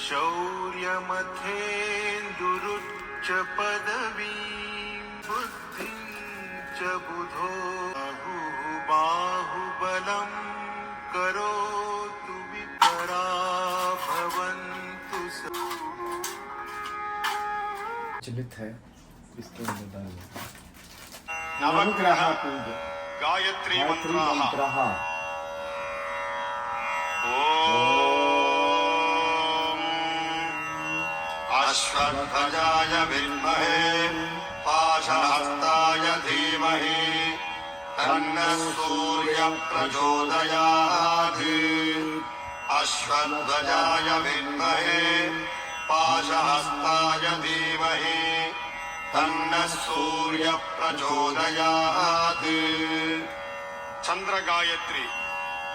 शौर्यमथेन्दुरुच्च पदवीं बुद्धिं च बुधो बाहुबलं करोतु विपरा भवन्तु प्रचलित है इसके अंदर नवग्रह पूजा गायत्री मंत्रः अश्वत्थजाय विद्महे पाशहस्ताय धीमहि तन्नः सूर्यः प्रचोदयात्। अश्वत्थजाय विद्महे पाशहस्ताय धीमहि तन्नः सूर्यः प्रचोदयात्। चंद्र गायत्री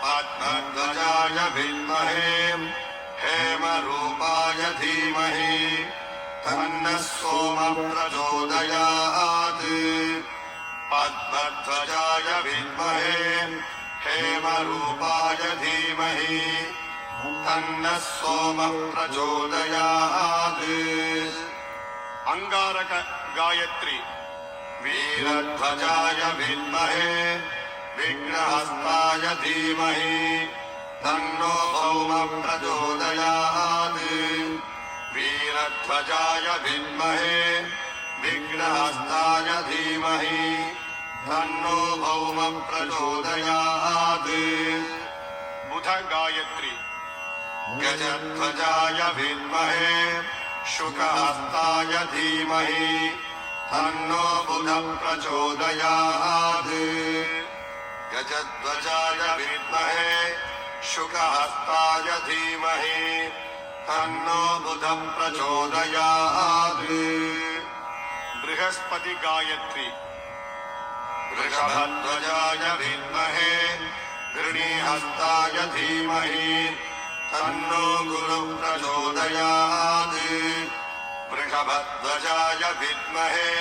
पद्मध्वजाय विद्महे हेमरूपाय धीमहि तन्नः सोमः प्रचोदयात्। पद्मध्वजाय विद्महे हेमरूपाय धीमहि तन्नः सोमः प्रचोदयात्। अंगारक गायत्री वीरध्वजाय विद्महे विघ्नहस्ताय धीमहि तन्नो भौमः प्रचोदयात्। वीरध्वजाय विद्महे विघ्नहस्ताय धीमहि तन्नो भौमः प्रचोदयात्। बुध गायत्री गजध्वजाय विद्महे शुकहस्ताय धीमहि तन्नो बुधः प्रचोदयात्। गजध्वजाय विद्महे शुकहस्ताय धीमहि तन्नो बुधः प्रचोदयात्। बृहस्पति गायत्री वृषभध्वजाय विद्महे गृणीहस्ताय धीमहि तन्नो गुरुः प्रचोदयात्। वृषभध्वजाय विद्महे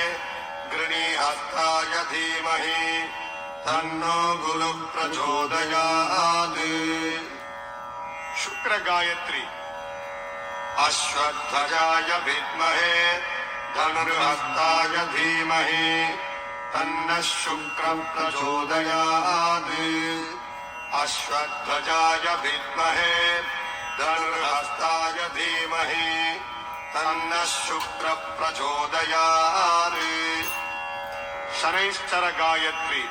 गृणीहस्ताय धीमहि तन्नो गुरुः प्रचोदयात्। शुक्र गायत्री अश्वत्थजाय विद्महे धनुर्हस्ताय धीमहि तन्नः शुक्रः प्रचोदयात्। अश्वत्थजाय विद्महे धनुर्हस्ताय धीमहि तन्नः शुक्रः प्रचोदयात्। शनैश्चर गायत्री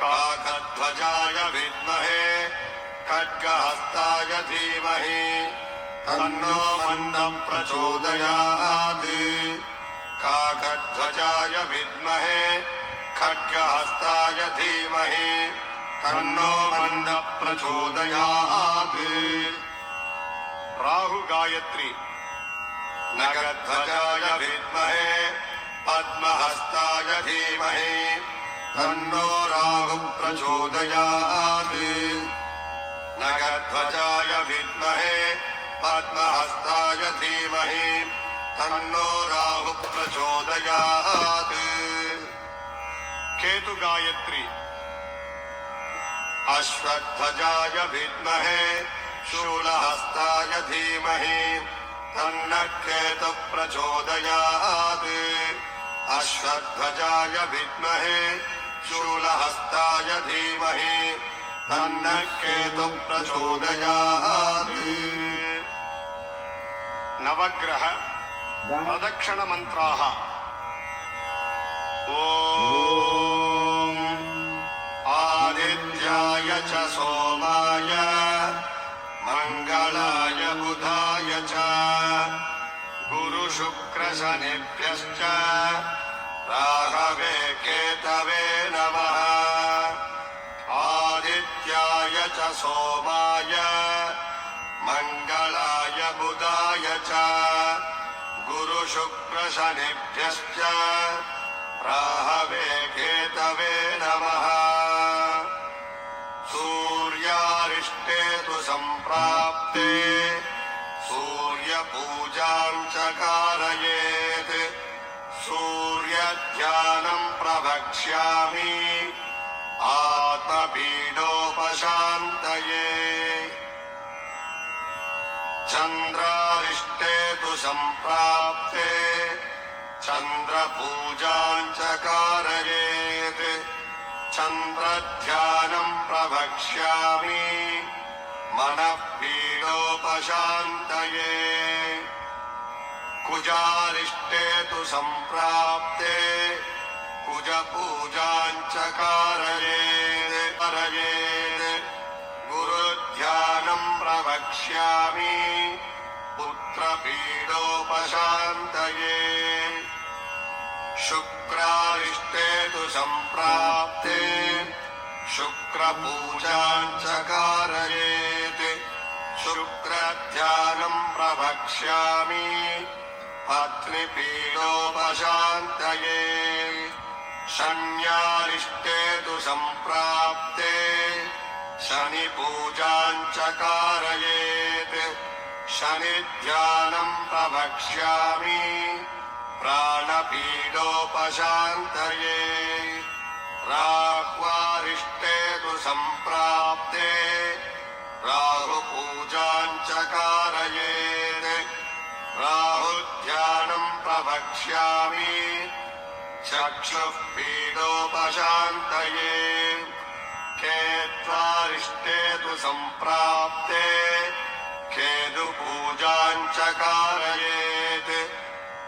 काकध्वजाय विद्महे खड्गहस्ताय धीमहि तन्नो मन्दः प्रचोदयात्। काकध्वजाय विद्महे खड्गहस्ताय धीमहि तन्नो मन्दः प्रचोदयात्। राहु गायत्री नगध्वजाय विद्महे पद्महस्ताय धीमहि तन्नो राहुः प्रचोदयात्। नगध्वजाय विद्महे पद्महस्ताय धीमहि तन्नो राहुः प्रचोदयात्। केतु गायत्री अश्वत्थजाय विद्महे शूलहस्ताय धीमहि तन्नः केतुः प्रचोदयात्। अश्वत्थजाय विद्महे शूलहस्ताय धीमहि तन्नः केतुः प्रचोदयात्। नवग्रह प्रदक्षिण मंत्राः ओम आदित्याय च सोमाय मंगलाय बुधाय च गुरु शुक्र शनिभ्यश्च राहवे केतवे नमः। आदित्याय च सोमाय मंगलाय बुधाय च गुरु शुक्र शनिभ्यश्च राहवे केतवे नमः। सूर्यारिष्टे तु सम्प्राप्ते सूर्यपूजां च कारयेत्। सूर्यध्यानं प्रवक्ष्यामि आत्मपीडोपशान्तये। चन्द्रारिष्टे तु सम्प्राप्ते चन्द्रपूजाम् च कारयेत् चन्द्रध्यानम् प्रवक्ष्यामि मनः पीडोपशान्तये कुजारिष्टे तु सम्प्राप्ते कुजपूजाम् च कारयेत् गुरुध्यानम् प्रवक्ष्यामि पुत्रपीडोपशान्तये शुक्रारिष्टे तु सम्प्राप्ते शुक्रपूजाम् च कारयेत् शुक्रध्यानम् प्रवक्ष्यामि पत्नीपीडोपशान्तये शन्यारिष्टे तु सम्प्राप्ते शनिपूजाम् च कारयेत् शनिध्यानम् प्रवक्ष्यामि प्राणपीडोपशान्तये राह्वारिष्टे तु सम्प्राप्ते राहुपूजाम् च कारयेत् राहुध्यानम् प्रवक्ष्यामि चक्षुः पीडोपशान्तये केत्वारिष्टे तु सम्प्राप्ते केतुपूजाम् च कारयेत्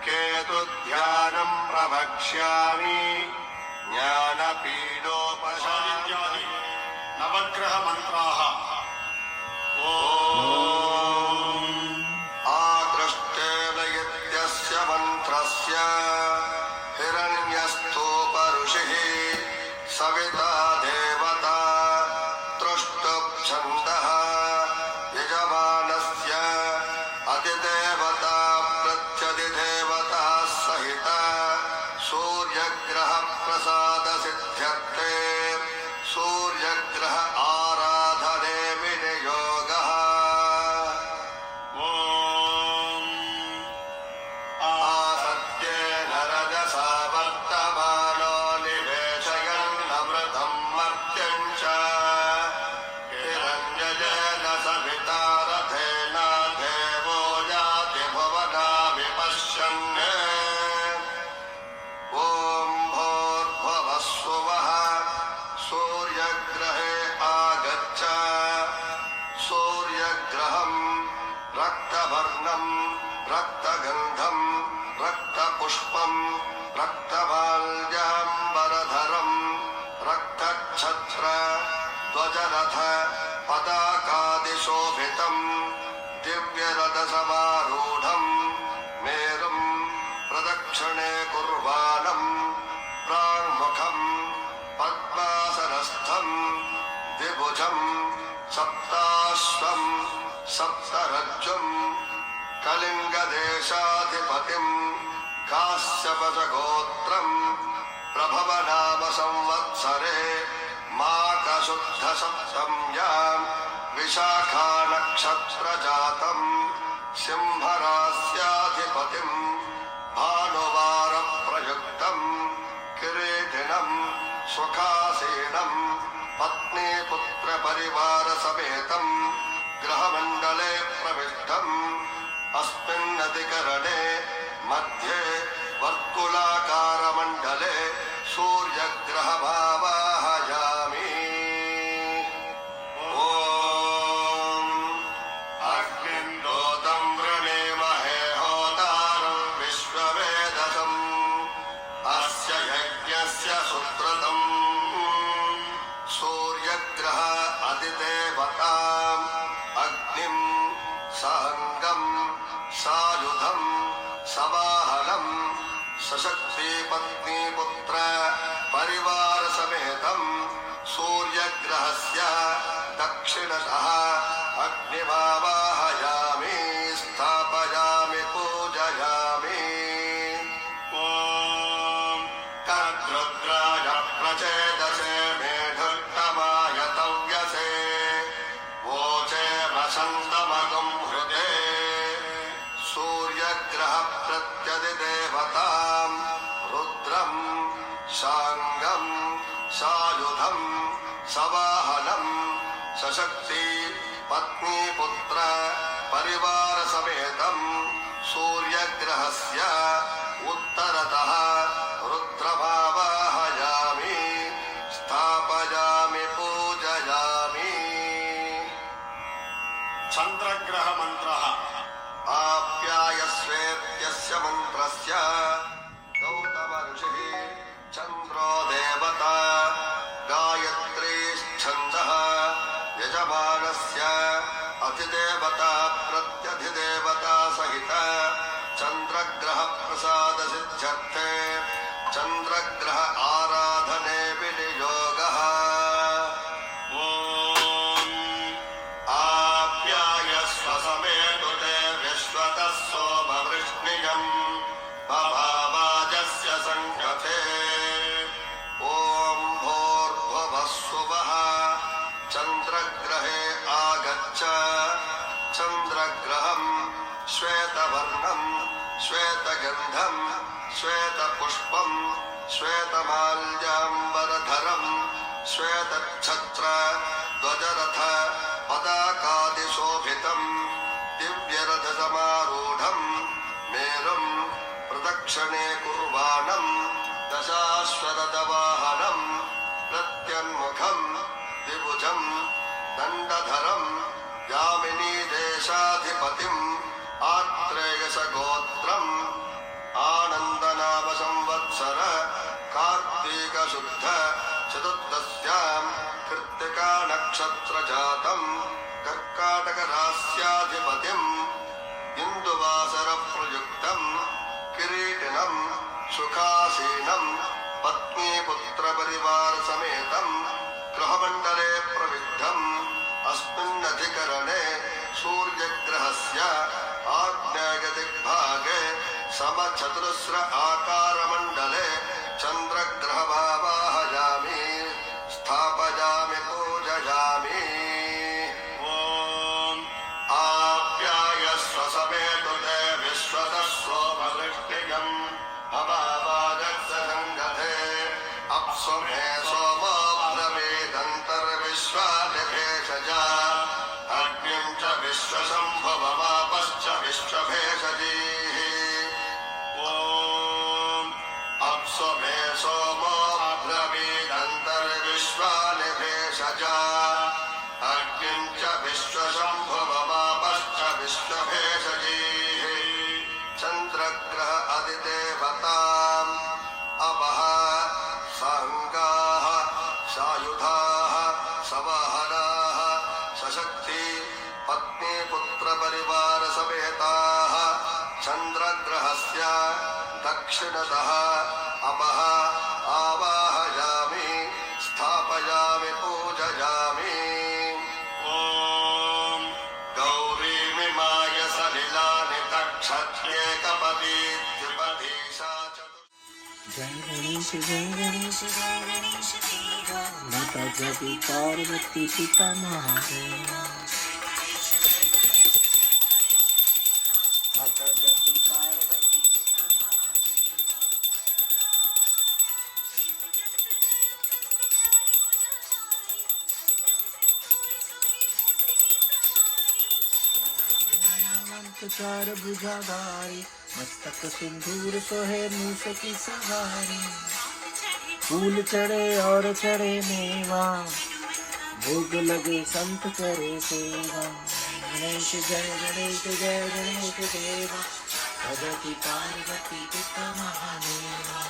केतुध्यानम् प्रवक्ष्यामि ज्ञानपीडोपशान्तये नवग्रह मन्त्राः आकृष्टेन यज्ञस्य मन्त्रस्य हिरण्यस्थोपऋषिः सविता देवता तृष्टुप्छन्दः यजमानस्य अधिदेवता प्रत्यधिदेवता सहित सूर्यग्रहप्रसादसिद्ध्यर्थे सूर्यग्रह आराधने विनियोगः आसत्येन रजसा वर्तमानो निवेशयन्नमृतम् मर्त्यम् च हिरण्यजेन सविता रथेन देवो याति भुवना विपश्यन् ॐ भूर्भुवस्सुवः सूर्यग्रहे आगच्छ सूर्यग्रहम् रक्तवर्णम् रक्तगन्धम् रक्तपुष्पम् रक्तमाल्याम्बरधरम् रक्तच्छत्र ध्वजरथ पताकादिशोभितम् दिव्यरथसमारूढम् मेरुम् प्रदक्षिणे कुर्वाणम् प्राङ्मुखम् पद्मासनस्थम् द्विभुजम् सप्ताश्वम् सप्तरज्जुम् कलिङ्गदेशाधिपतिम् काश्यपजगोत्रम् प्रभवनाम संवत्सरे माघशुद्धसप्तम्याम् विशाखानक्षत्रजातम् सिंहरास्याधिपतिम् भानुवारप्रयुक्तम् किरीटिनम् सुखासीनम् पत्नीपुत्रपरिवारसमेतम् ग्रहमण्डले प्रविष्टम् अस्मिन्नधिकरणे मध्ये वर्तुलाकारमण्डले सूर्यग्रहमावाहयामि ॐ अग्निन्दोतं वृणीमहे होतारं विश्ववेदसम् अस्य यज्ञस्य सुकृतम् सूर्यग्रह अधिदेवताम् अग्निम् साङ्गम् सायुधम् सवाहनम् सशक्ति पत्नीपुत्र परिवारसमेतम् सूर्यग्रहस्य दक्षिणतः अग्निमावाहयामि स्थापयामि पूजयामि ॐ तद्रुद्राय प्रचेदसे मेढुत्तमाय तव्यसे वोचे वसन्तमगम् हृदे सूर्यग्रह प्रत्यधिदेवताम् रुद्रम् शाङ्गम् सायुधम् सवाहनम् सशक्ति पत्नीपुत्र परिवार समेतं सूर्यग्रहस्य उत्तरतः रुद्रमावाहयामि स्थापयामि पूजयामि चंद्रग्रह मंत्रः आप्यायस्वेत्यस्य मन्त्रस्य गौतम ऋषिः चन्द्रो देवता गायत्रीश्छन्दः यजमानस्य अधिदेवता प्रत्यधिदेवता सहित चन्द्रग्रह प्रसाद सिद्ध्यर्थे चन्द्रग्रह आराधने विनियोगः आप्यायस्व समेतुते विश्वतः सोमवृष्णियम् भवाजस्य सङ्गते ॐ भूर्भुवस्सुवः चन्द्रग्रहे आगच्छ चन्द्रग्रहं श्वेतवर्णं श्वेतगन्धं श्वेतपुष्पं श्वेतमाल्याम्बरधरं श्वेतच्छत्र ध्वजरथ पदाकादिशोभितं दिव्यरथसमारूढं मेरुं प्रदक्षिणे कुर्वाणं दशाश्वरथवाहनं प्रत्यन्मुखं द्विभुजं दण्डधरं यामिनीदेशाधिपतिम् आत्रेयसगोत्रम् आनन्दनाम संवत्सर कार्तीकशुद्ध चतुर्दश्यां कृत्तिका नक्षत्रजातं कर्काटकरास्याधिपतिम् इन्दुवासरप्रयुक्तं किरीटिनं सुखासीनं पत्नीपुत्रपरिवारसमेतं गृहमण्डले प्रविद्धम् अस्मिन्नधिकरणे सूर्यग्रहस्य आग्नेयदिग्भागे समचतुरस्र आकारमण्डले चन्द्रग्रहमावाहयामि स्थापयामि पूजयामि आप्यायस्व समेतुते विश्वतः सोमवृष्टियम् भवाजस्य सङ्गते अप्सुमे सोमो ब्रवीदन्तर्विश्वानिभेषजा अग्निं च विश्वसम्भवमापश्च विश्वभेषजीः अप्सुमे सोमो ब्रवीदन्तर्विश्वानिभेषजा अग्निं च विश्वसम्भवमापश्च विश्वभेषजीः चन्द्रग्रह अधिदेवताम् अपः साङ्गाः सायुधाः सवाहनाः सशक्ति पत्नीपुत्रपरिवारसमेताः चन्द्रग्रहस्य दक्षिणतः अपः आवाहयामि स्थापयामि पूजयामि गौरीमिमाय सलिलानि तक्षत्येकपदी द्विपदीशा जय गणेश देवा माता जगती पार्वती पिता महादेवा माता जगती पार्वती पिता महादेवा चार भुजाधारी मस्तक सिंदूर सोहे मूस की सवारी फूल चढ़े और चढ़े मेवा भोग लगे संत करे सेवा गणेश जय गणेश देवा भगवती पार्वती पिता महादेवा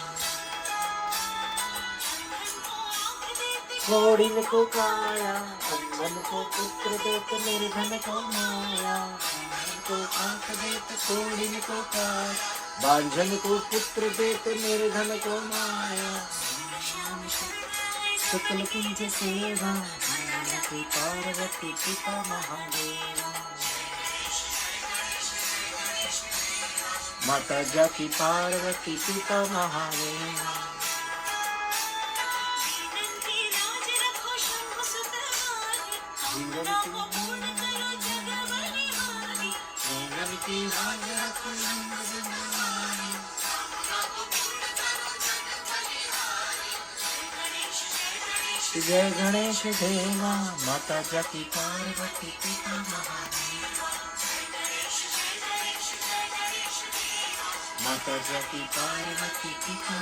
घोड़िन को काया अंगन को पुत्र देत निर्धन को माया को आंख देत घोड़िन को काया बांझन को पुत्र देत निर्धन को माया सकल कुंज सेवा पार्वती पिता महादेवा माता जाकी पार्वती पिता महादेवा जय गणेश देवा माता जाकी पार्वती पिता महादेवा माता सती पार्वती पिता